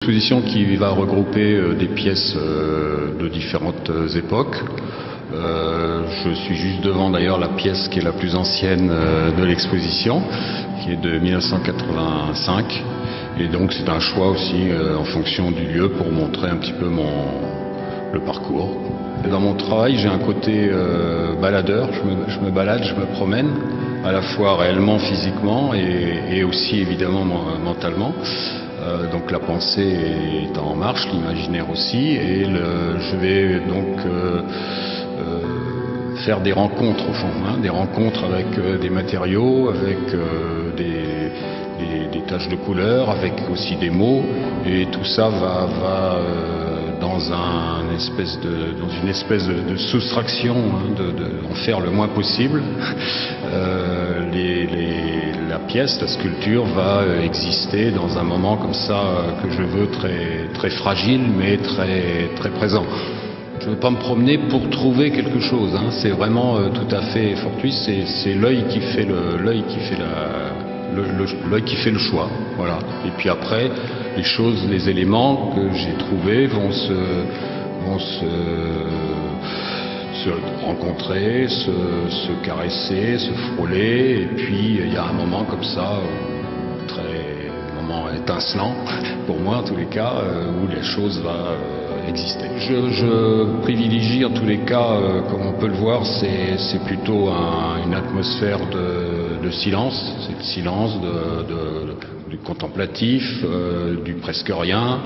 exposition qui va regrouper des pièces de différentes époques. Je suis juste devant d'ailleurs la pièce qui est la plus ancienne de l'exposition, qui est de 1985. Et donc c'est un choix aussi en fonction du lieu pour montrer un petit peu le parcours. Dans mon travail, j'ai un côté baladeur, je me balade, je me promène, à la fois réellement, physiquement et aussi évidemment mentalement. Donc la pensée est en marche, l'imaginaire aussi, et je vais donc faire des rencontres au fond, des rencontres avec des matériaux, avec des taches de couleur, avec aussi des mots, et tout ça va dans une espèce de soustraction, en faire le moins possible. La pièce, la sculpture va exister dans un moment comme ça que je veux très fragile mais très présent. Je ne veux pas me promener pour trouver quelque chose, c'est vraiment tout à fait fortuit, c'est l'œil qui fait l'œil qui fait le choix, voilà. Et puis après, les choses, les éléments que j'ai trouvés vont se rencontrer, se caresser, se frôler, et puis il y a un moment comme ça, un moment étincelant, pour moi en tous les cas, où la chose va exister. Je privilégie en tous les cas, comme on peut le voir, c'est plutôt une atmosphère de silence, c'est le silence du contemplatif, du presque rien,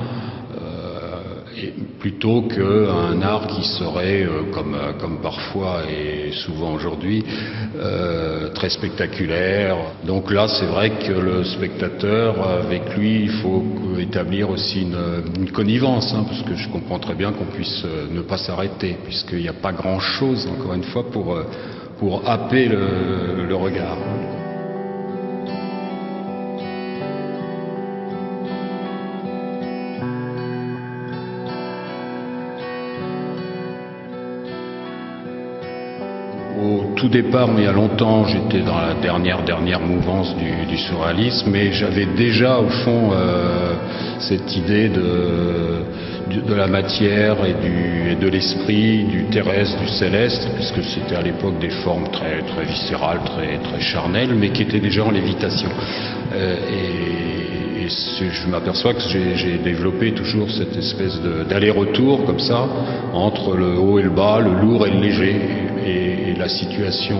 et plutôt qu'un art qui serait, comme parfois et souvent aujourd'hui, très spectaculaire. Donc là, c'est vrai que le spectateur, avec lui, il faut établir aussi une connivence, parce que je comprends très bien qu'on puisse ne pas s'arrêter, puisqu'il n'y a pas grand-chose, encore une fois, pour happer le regard. Au tout départ, mais il y a longtemps, j'étais dans la dernière mouvance du surréalisme, mais j'avais déjà au fond cette idée de la matière et de l'esprit, du terrestre, du céleste, puisque c'était à l'époque des formes très viscérales, très charnelles, mais qui étaient déjà en lévitation. Et je m'aperçois que j'ai développé toujours cette espèce d'aller-retour comme ça entre le haut et le bas, le lourd et le léger, et la situation,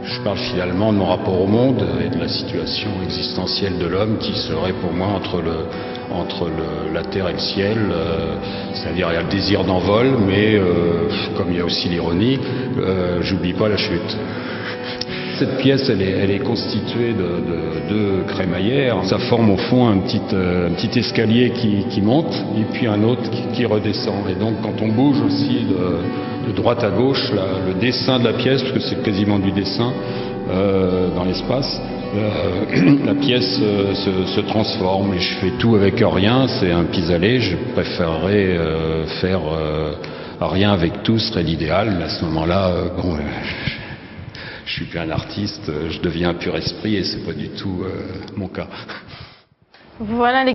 je parle finalement de mon rapport au monde et de la situation existentielle de l'homme qui serait pour moi entre la terre et le ciel, c'est-à-dire il y a le désir d'envol, mais comme il y a aussi l'ironie, j'oublie pas la chute. Cette pièce, elle est constituée de deux crémaillères. Ça forme au fond un petit escalier qui monte et puis un autre qui redescend. Et donc quand on bouge aussi de droite à gauche, le dessin de la pièce, parce que c'est quasiment du dessin dans l'espace, la pièce se transforme et je fais tout avec rien. C'est un pis-aller. Je préférerais faire rien avec tout, ce serait l'idéal. À ce moment-là, je suis plus un artiste, je deviens un pur esprit et c'est pas du tout mon cas. Voilà les